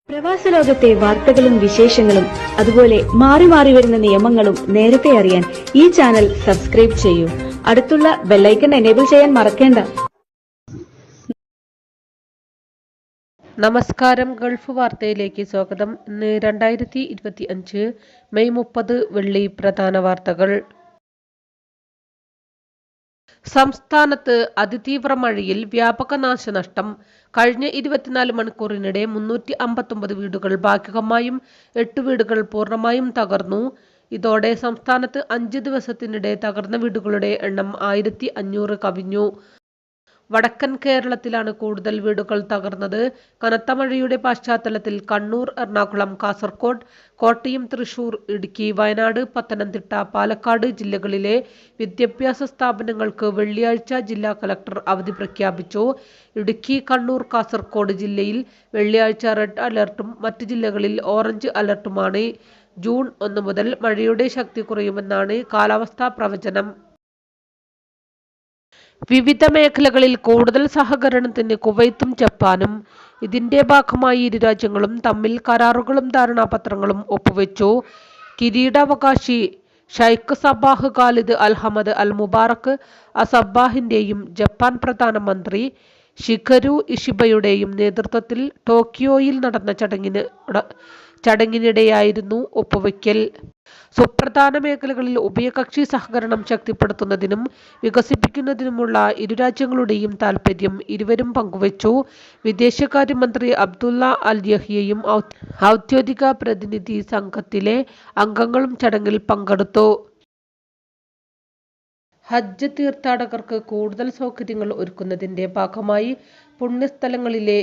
പ്രവാസ ലോകത്തെ വാർത്തകളും വിശേഷങ്ങളും അതുപോലെ മാറി മാറി വരുന്ന നിയമങ്ങളും നേരത്തെ അറിയാൻ ഈ ചാനൽ സബ്സ്ക്രൈബ് ചെയ്യൂ. അടുത്തുള്ള ബെല്ലൈക്കൺ എനേബിൾ ചെയ്യാൻ മറക്കേണ്ട. നമസ്കാരം. ഗൾഫ് വാർത്തയിലേക്ക് സ്വാഗതം. ഇന്ന് 2025 മെയ് 30 വെള്ളി. പ്രധാന വാർത്തകൾ. സംസ്ഥാനത്ത് അതിതീവ്ര മഴയിൽ വ്യാപക നാശനഷ്ടം. കഴിഞ്ഞ 24 മണിക്കൂറിനിടെ 359 വീടുകൾ ഭാഗികമായും 8 വീടുകൾ പൂർണ്ണമായും തകർന്നു. ഇതോടെ സംസ്ഥാനത്ത് 5 ദിവസത്തിനിടെ തകർന്ന വീടുകളുടെ എണ്ണം 1500 കവിഞ്ഞു. വടക്കൻ കേരളത്തിലാണ് കൂടുതൽ വീടുകൾ തകർന്നത്. കനത്ത മഴയുടെ പശ്ചാത്തലത്തിൽ കണ്ണൂർ, എറണാകുളം, കാസർഗോഡ്, കോട്ടയം, തൃശൂർ, ഇടുക്കി, വയനാട്, പത്തനംതിട്ട, പാലക്കാട് ജില്ലകളിലെ വിദ്യാഭ്യാസ സ്ഥാപനങ്ങൾക്ക് വെള്ളിയാഴ്ച ജില്ലാ കലക്ടർ അവധി പ്രഖ്യാപിച്ചു. ഇടുക്കി, കണ്ണൂർ, കാസർഗോഡ് ജില്ലയിൽ വെള്ളിയാഴ്ച റെഡ് അലർട്ടും മറ്റ് ജില്ലകളിൽ ഓറഞ്ച് അലർട്ടുമാണ്. ജൂൺ 1 മുതൽ മഴയുടെ ശക്തി കുറയുമെന്നാണ് കാലാവസ്ഥാ പ്രവചനം. വിവിധ മേഖലകളിൽ കൂടുതൽ സഹകരണത്തിന് കുവൈത്തും ജപ്പാനും. ഇതിന്റെ ഭാഗമായി ഇരു രാജ്യങ്ങളും തമ്മിൽ കരാറുകളും ധാരണാപത്രങ്ങളും ഒപ്പുവെച്ചു. കിരീടാവകാശി Sheikh Sabah Khalid Al Hamad Al Mubarak അസബാഹിന്റെയും Japan പ്രധാനമന്ത്രി ഷിഗരു ഇഷിബയുടെയും നേതൃത്വത്തിൽ ടോക്കിയോയിൽ നടന്ന ചടങ്ങിനിടെയായിരുന്നു ഒപ്പുവെക്കൽ. സുപ്രധാന മേഖലകളിൽ ഉഭയകക്ഷി സഹകരണം ശക്തിപ്പെടുത്തുന്നതിനും വികസിപ്പിക്കുന്നതിനുമുള്ള ഇരു രാജ്യങ്ങളുടെയും താൽപര്യം ഇരുവരും പങ്കുവച്ചു. വിദേശകാര്യമന്ത്രി അബ്ദുള്ള അൽ യഹിയയും ഔദ്യോഗിക പ്രതിനിധി സംഘത്തിലെ അംഗങ്ങളും ചടങ്ങിൽ പങ്കെടുത്തു. ഹജ്ജ് തീർത്ഥാടകർക്ക് കൂടുതൽ സൗകര്യങ്ങൾ ഒരുക്കുന്നതിന്റെ ഭാഗമായി പുണ്യസ്ഥലങ്ങളിലെ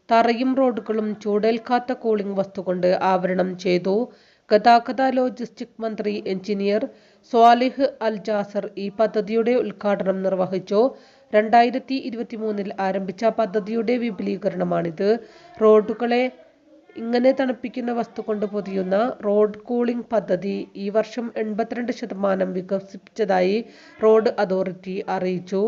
തറയും റോഡുകളും ചൂടേൽക്കാത്ത കൂളിംഗ് വസ്തു കൊണ്ട് ആവരണം ചെയ്തു. ഗതാഗത ലോജിസ്റ്റിക് മന്ത്രി എൻജിനീയർ സ്വാലിഹ് അൽ ജാസർ ഈ പദ്ധതിയുടെ ഉദ്ഘാടനം നിർവഹിച്ചു. 2023 ആരംഭിച്ച പദ്ധതിയുടെ വിപുലീകരണമാണിത്. റോഡുകളെ ഇങ്ങനെ തണുപ്പിക്കുന്ന വസ്തു കൊണ്ട് പൊതിയുന്ന റോഡ് കൂളിംഗ് പദ്ധതി ഈ വർഷം 82% വികസിപ്പിച്ചതായി റോഡ് അതോറിറ്റി അറിയിച്ചു.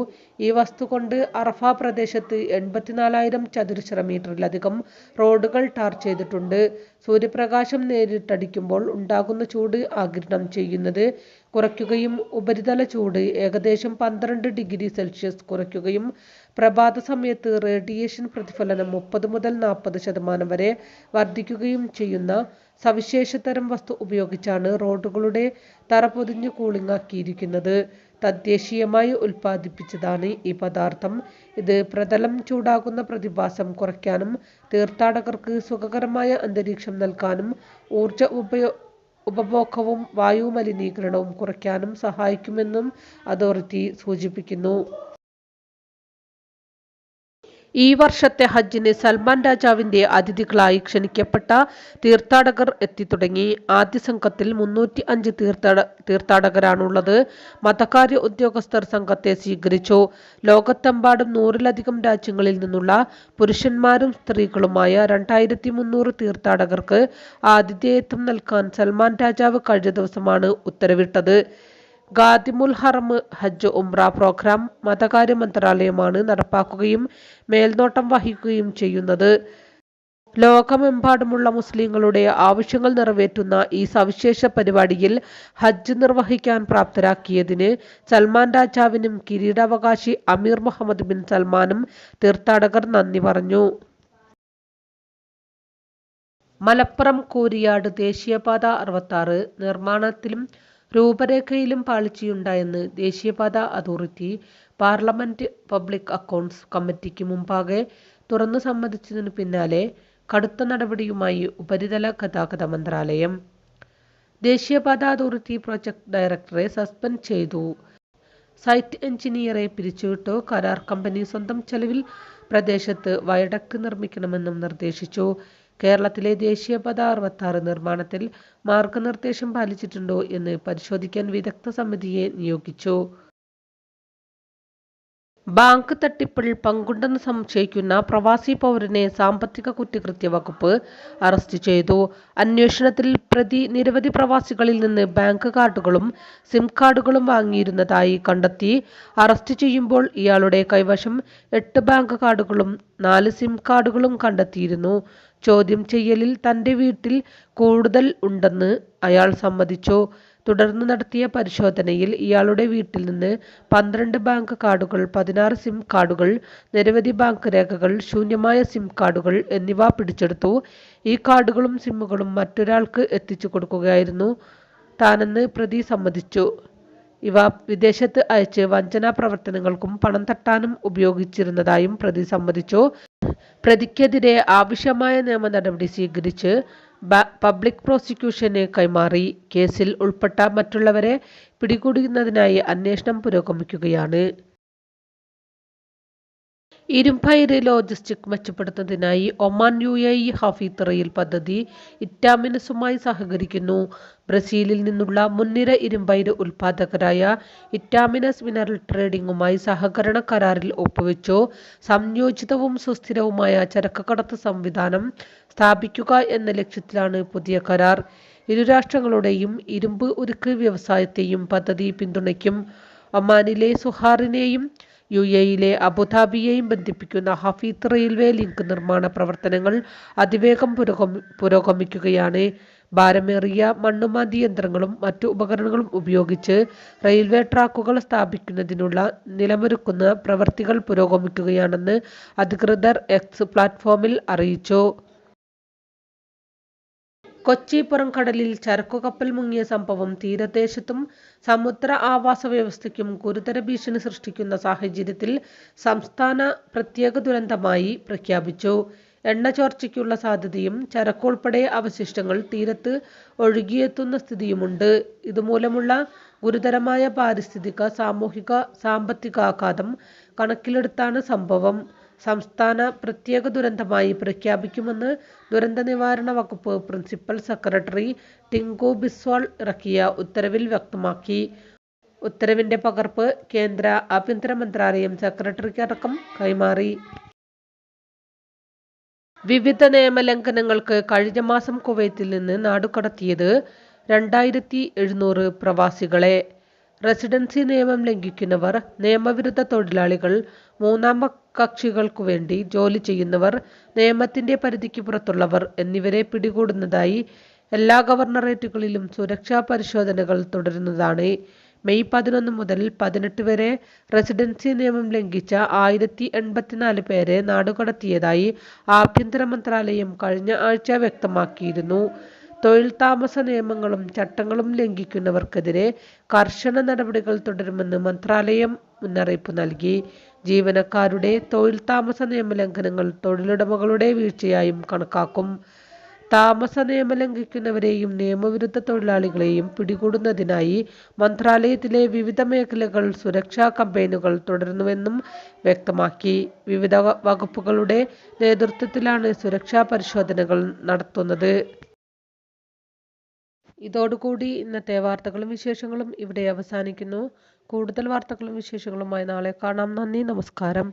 ഈ വസ്തു കൊണ്ട് അറഫ പ്രദേശത്ത് 84,000 ചതുരശ്ര മീറ്ററിലധികം റോഡുകൾ ടാർ ചെയ്തിട്ടുണ്ട്. സൂര്യപ്രകാശം നേരിട്ടടിക്കുമ്പോൾ ഉണ്ടാകുന്ന ചൂട് ആഗിരണം ചെയ്യുന്നത് കുറയ്ക്കുകയും ഉപരിതല ചൂട് ഏകദേശം 12 ഡിഗ്രി സെൽഷ്യസ് കുറയ്ക്കുകയും പ്രഭാത സമയത്ത് റേഡിയേഷൻ പ്രതിഫലനം 30 മുതൽ 40% വരെ വർദ്ധിക്കുകയും ചെയ്യുന്ന സവിശേഷതരം വസ്തു ഉപയോഗിച്ചാണ് റോഡുകളുടെ തറ പൊതിഞ്ഞ് കൂളിംഗ് ആക്കിയിരിക്കുന്നത്. തദ്ദേശീയമായി ഉൽപ്പാദിപ്പിച്ചതാണ് ഈ പദാർത്ഥം. ഇത് പ്രതലം ചൂടാകുന്ന പ്രതിഭാസം കുറയ്ക്കാനും തീർത്ഥാടകർക്ക് സുഖകരമായ അന്തരീക്ഷം നൽകാനും ഊർജ ഉപഭോഗവും വായു മലിനീകരണവും കുറയ്ക്കാനും സഹായിക്കുമെന്നും അതോറിറ്റി സൂചിപ്പിക്കുന്നു. ഈ വർഷത്തെ ഹജ്ജിന് സൽമാൻ രാജാവിന്റെ അതിഥികളായി ക്ഷണിക്കപ്പെട്ട തീർത്ഥാടകർ എത്തിത്തുടങ്ങി. ആദ്യ സംഘത്തിൽ 305 തീർത്ഥാടകരാണുള്ളത്. മതകാര്യ ഉദ്യോഗസ്ഥർ സംഘത്തെ സ്വീകരിച്ചു. ലോകത്തെമ്പാടും 100-ലധികം രാജ്യങ്ങളിൽ നിന്നുള്ള പുരുഷന്മാരും സ്ത്രീകളുമായ 2300 തീർത്ഥാടകർക്ക് ആതിഥേയത്വം നൽകാൻ സൽമാൻ രാജാവ് കഴിഞ്ഞ ദിവസമാണ് ഉത്തരവിട്ടത്. ഖാദിമുൽ ഹറം ഹജ്ജ് ഉംറ പ്രോഗ്രാം മതകാര്യ മന്ത്രാലയമാണ് നടപ്പാക്കുകയും മേൽനോട്ടം വഹിക്കുകയും ചെയ്യുന്നത്. ലോകമെമ്പാടുമുള്ള മുസ്ലിങ്ങളുടെ ആവശ്യങ്ങൾ നിറവേറ്റുന്ന ഈ സവിശേഷ പരിപാടിയിൽ ഹജ്ജ് നിർവഹിക്കാൻ പ്രാപ്തരാക്കിയതിന് സൽമാൻ രാജാവിനും കിരീടാവകാശി അമീർ മുഹമ്മദ് ബിൻ സൽമാനും തീർത്ഥാടകർ നന്ദി പറഞ്ഞു. മലപ്പുറം കൂരിയാട് ദേശീയപാത 66 നിർമ്മാണത്തിലും രൂപരേഖയിലും പാളിച്ചയുണ്ടായെന്ന് ദേശീയപാത അതോറിറ്റി പാർലമെന്റ് പബ്ലിക് അക്കൗണ്ട്സ് കമ്മിറ്റിക്ക് മുമ്പാകെ തുറന്നു സമ്മതിച്ചതിനു പിന്നാലെ കടുത്ത നടപടിയുമായി ഉപരിതല ഗതാഗത മന്ത്രാലയം. ദേശീയപാത അതോറിറ്റി പ്രോജക്ട് ഡയറക്ടറെ സസ്പെൻഡ് ചെയ്തു. സൈറ്റ് എഞ്ചിനീയറെ പിരിച്ചുവിട്ടു. കരാർ കമ്പനി സ്വന്തം ചെലവിൽ പ്രദേശത്ത് വയഡക്ട് നിർമ്മിക്കണമെന്നും നിർദ്ദേശിച്ചു. കേരളത്തിലെ ദേശീയപാത 66 നിർമ്മാണത്തിൽ മാർഗനിർദ്ദേശം പാലിച്ചിട്ടുണ്ടോ എന്ന് പരിശോധിക്കാൻ വിദഗ്ധ സമിതിയെ നിയോഗിച്ചു. ബാങ്ക് തട്ടിപ്പിൽ പങ്കുണ്ടെന്ന് സംശയിക്കുന്ന പ്രവാസി പൗരനെ സാമ്പത്തിക കുറ്റകൃത്യ വകുപ്പ് അറസ്റ്റ് ചെയ്തു. അന്വേഷണത്തിൽ പ്രതി നിരവധി പ്രവാസികളിൽ നിന്ന് ബാങ്ക് കാർഡുകളും സിം കാർഡുകളും വാങ്ങിയിരുന്നതായി കണ്ടെത്തി. അറസ്റ്റ് ചെയ്യുമ്പോൾ ഇയാളുടെ കൈവശം 8 ബാങ്ക് കാർഡുകളും 4 സിം കാർഡുകളും കണ്ടെത്തിയിരുന്നു. ചോദ്യം ചെയ്യലിൽ തന്റെ വീട്ടിൽ കൂടുതൽ ഉണ്ടെന്ന് അയാൾ സമ്മതിച്ചു. തുടർന്ന് നടത്തിയ പരിശോധനയിൽ ഇയാളുടെ വീട്ടിൽ നിന്ന് 12 ബാങ്ക് കാർഡുകൾ, 16 സിം കാർഡുകൾ, നിരവധി ബാങ്ക് രേഖകൾ, ശൂന്യമായ സിം കാർഡുകൾ എന്നിവ പിടിച്ചെടുത്തു. ഈ കാർഡുകളും സിമ്മുകളും മറ്റൊരാൾക്ക് എത്തിച്ചു കൊടുക്കുകയായിരുന്നു താനെന്ന് പ്രതി സമ്മതിച്ചു. ഇവ വിദേശത്ത് അയച്ച് വഞ്ചനാ പ്രവർത്തനങ്ങൾക്കും പണം തട്ടാനും ഉപയോഗിച്ചിരുന്നതായും പ്രതി സമ്മതിച്ചു. പ്രതിക്കെതിരെ ആവശ്യമായ നിയമ നടപടി സ്വീകരിച്ച് പബ്ലിക് പ്രോസിക്യൂഷന് കൈമാറി. കേസിൽ ഉൾപ്പെട്ട മറ്റുള്ളവരെ പിടികൂടുന്നതിനായി അന്വേഷണം പുരോഗമിക്കുകയാണ്. ഇരുമ്പയിര് ലോജിസ്റ്റിക് മെച്ചപ്പെടുത്തുന്നതിനായി ഒമാൻ UAE ഹഫീത്ത് റെയിൽ പദ്ധതി ഇറ്റാമിനസുമായി സഹകരിക്കുന്നു. ബ്രസീലിൽ നിന്നുള്ള മുൻനിര ഇരുമ്പയിര് ഉൽപ്പാദകരായ ഇറ്റാമിനസ് മിനറൽ ട്രേഡിംഗുമായി സഹകരണ കരാറിൽ ഒപ്പുവെച്ചു. സംയോജിതവും സുസ്ഥിരവുമായ ചരക്ക് സംവിധാനം സ്ഥാപിക്കുക എന്ന ലക്ഷ്യത്തിലാണ് പുതിയ കരാർ. ഇരു രാഷ്ട്രങ്ങളുടെയും ഇരുമ്പ് ഉരുക്ക് വ്യവസായത്തെയും പദ്ധതി പിന്തുണയ്ക്കും. ഒമാനിലെ സുഹാറിനെയും UAEയിലെ അബുദാബിയെയും ബന്ധിപ്പിക്കുന്ന ഹഫീത്ത് റെയിൽവേ ലിങ്ക് നിർമ്മാണ പ്രവർത്തനങ്ങൾ അതിവേഗം പുരോഗമിക്കുകയാണ്. ഭാരമേറിയ മണ്ണുമാന്തി യന്ത്രങ്ങളും മറ്റു ഉപകരണങ്ങളും ഉപയോഗിച്ച് റെയിൽവേ ട്രാക്കുകൾ സ്ഥാപിക്കുന്നതിനുള്ള നിലമൊരുക്കുന്ന പ്രവൃത്തികൾ പുരോഗമിക്കുകയാണെന്ന് അധികൃതർ എക്സ് പ്ലാറ്റ്ഫോമിൽ അറിയിച്ചു. കൊച്ചി പുറംകടലിൽ ചരക്കുകപ്പൽ മുങ്ങിയ സംഭവം തീരദേശത്തും സമുദ്ര ആവാസ വ്യവസ്ഥയ്ക്കും ഗുരുതര ഭീഷണി സൃഷ്ടിക്കുന്ന സാഹചര്യത്തിൽ സംസ്ഥാന പ്രത്യേക ദുരന്തമായി പ്രഖ്യാപിച്ചു. എണ്ണ ചോർച്ചയ്ക്കുള്ള സാധ്യതയും ചരക്കുൾപ്പെടെ അവശിഷ്ടങ്ങൾ തീരത്ത് ഒഴുകിയെത്തുന്ന സ്ഥിതിയുമുണ്ട്. ഇതുമൂലമുള്ള ഗുരുതരമായ പാരിസ്ഥിതിക, സാമൂഹിക, സാമ്പത്തിക ആഘാതം കണക്കിലെടുത്താണ് സംഭവം സംസ്ഥാന പ്രത്യേക ദുരന്തമായി പ്രഖ്യാപിക്കുമെന്ന് ദുരന്ത നിവാരണ വകുപ്പ് പ്രിൻസിപ്പൽ സെക്രട്ടറി ടിങ്കു ബിസ്വാൾ ഇറക്കിയ ഉത്തരവിൽ വ്യക്തമാക്കി. ഉത്തരവിന്റെ പകർപ്പ് കേന്ദ്ര ആഭ്യന്തര മന്ത്രാലയം സെക്രട്ടറിക്കടക്കം കൈമാറി. വിവിധ നിയമലംഘനങ്ങൾക്ക് കഴിഞ്ഞ മാസം കുവൈത്തിൽ നിന്ന് നാടുകടത്തിയത് 2700 പ്രവാസികളെ. റെസിഡൻസി നിയമം ലംഘിക്കുന്നവർ, നിയമവിരുദ്ധ തൊഴിലാളികൾ, മൂന്നാം കക്ഷികൾക്കുവേണ്ടി ജോലി ചെയ്യുന്നവർ, നിയമത്തിന്റെ പരിധിക്ക് പുറത്തുള്ളവർ എന്നിവരെ പിടികൂടുന്നതായി എല്ലാ ഗവർണറേറ്റുകളിലും സുരക്ഷാ പരിശോധനകൾ തുടരുന്നതാണ്. മെയ് 11 മുതൽ 18 വരെ റെസിഡൻസി നിയമം ലംഘിച്ച 1084 പേരെ നാടുകടത്തിയതായി ആഭ്യന്തര മന്ത്രാലയം കഴിഞ്ഞ ആഴ്ച വ്യക്തമാക്കിയിരുന്നു. തൊഴിൽ താമസ നിയമങ്ങളും ചട്ടങ്ങളും ലംഘിക്കുന്നവർക്കെതിരെ കർശന നടപടികൾ തുടരുമെന്ന് മന്ത്രാലയം മുന്നറിയിപ്പ് നൽകി. ജീവനക്കാരുടെ തൊഴിൽ താമസ നിയമലംഘനങ്ങൾ തൊഴിലുടമകളുടെ വീഴ്ചയായും കണക്കാക്കും. താമസ നിയമം ലംഘിക്കുന്നവരെയും നിയമവിരുദ്ധ തൊഴിലാളികളെയും പിടികൂടുന്നതിനായി മന്ത്രാലയത്തിലെ വിവിധ മേഖലകൾ സുരക്ഷാ ക്യാമ്പയിനുകൾ തുടരുന്നുവെന്നും വ്യക്തമാക്കി. വിവിധ വകുപ്പുകളുടെ നേതൃത്വത്തിലാണ് സുരക്ഷാ പരിശോധനകൾ നടത്തുന്നത്. ഇതോടുകൂടി ഇന്നത്തെ വാർത്തകളും വിശേഷങ്ങളും ഇവിടെ അവസാനിക്കുന്നു. കൂടുതൽ വാർത്തകളും വിശേഷങ്ങളുമായി നാളെ കാണാം. നന്ദി, നമസ്കാരം.